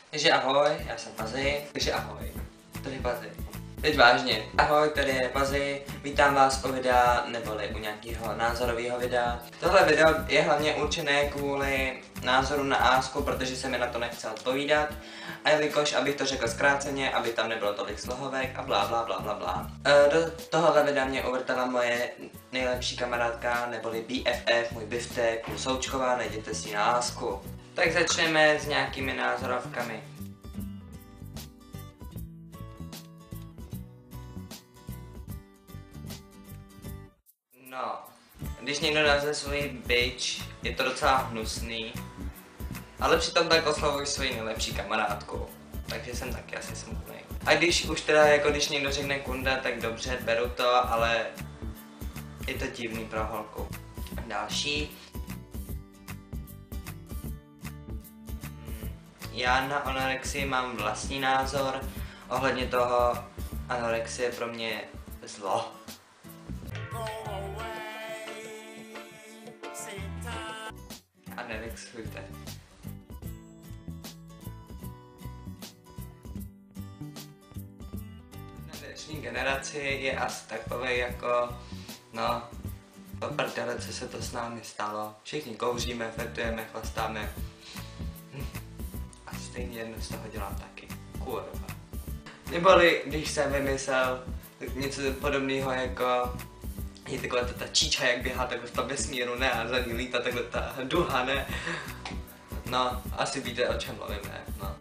Takže ahoj, já jsem Pazi. Takže ahoj, tady je Pazi. Teď vážně. Ahoj, tady je Pazi. Vítám vás u videa, neboli u nějakého názorového videa. Tohle video je hlavně určené kvůli názoru na Asku, protože se mi na to nechce odpovídat. A jelikož, abych to řekl zkráceně, aby tam nebylo tolik slohovek a blá blá blá blá blá. Do tohohle videa mě uvrtala moje nejlepší kamarádka, neboli BFF, můj biftek, Lusoučková, najděte si na Asku. Tak začneme s nějakými názorovkami. No, když někdo nazve svůj bitch, je to docela hnusný, ale přitom tak oslovuji svoji nejlepší kamarádku, takže jsem taky asi smutný. A když už teda, jako když někdo řekne kunda, tak dobře, beru to, ale je to divný pro holku. Další. Já na anorexii mám vlastní názor, ohledně toho anorexie pro mě je zlo. Anorexujte. Na dnešní generaci je asi takový jako, no, po prdele, co se to s námi stalo. Všichni kouříme, fetujeme, chlastáme. A stejně jedno z toho dělám taky. Kurva. Neboli, když jsem vymyslel něco podobného jako je taková ta číča, jak běhá takhle v tom vesmíru, ne, a za ní lítá takhle ta duha, ne. No, asi víte, o čem mluvím, ne, no.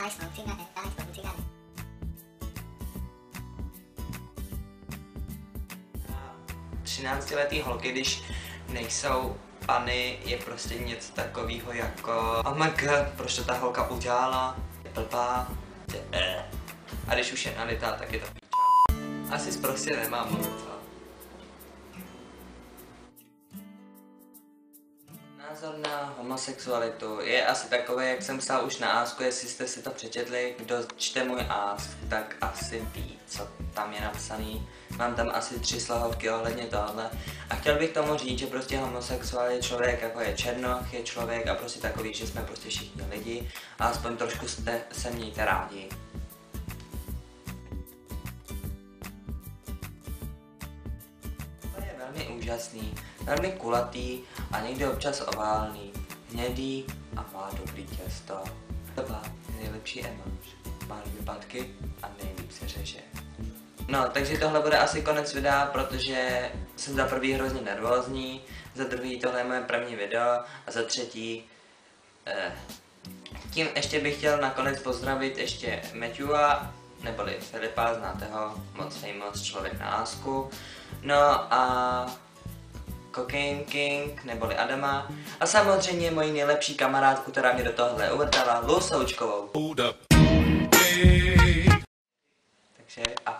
13letý holky, když nejsou pany, je prostě něco takového jako oh my god, proč to ta holka udělala, je blbá, a když už je nalitá, tak je to píča. Asi prostě nemám mluvit, co? Názor na homosexualitu je asi takový, jak jsem psal už na Asku, jestli jste si to přečetli, kdo čte můj Ask, tak asi ví, co tam je napsaný. Mám tam asi 3 slohovky ohledně tohle a chtěl bych tomu říct, že prostě homosexuál je člověk, jako je černoch, je člověk a prostě takový, že jsme prostě všichni lidi a aspoň trošku se mějte rádi. To je velmi úžasný, velmi kulatý a někdy občas oválný, hnědý a má dobrý těsto. To má nejlepší emoč, má výpadky a nejlíp se řeže. No, takže tohle bude asi konec videa, protože jsem za prvý hrozně nervózní, za druhý tohle je moje první video a za třetí tím ještě bych chtěl nakonec pozdravit ještě Matthewa, neboli Filipa, znáte ho, moc famous člověk na Asku. No a Cocaine King, neboli Adama a samozřejmě moji nejlepší kamarádku, která mě do tohle uvrtala, Lusoučkovou. Takže ahoj.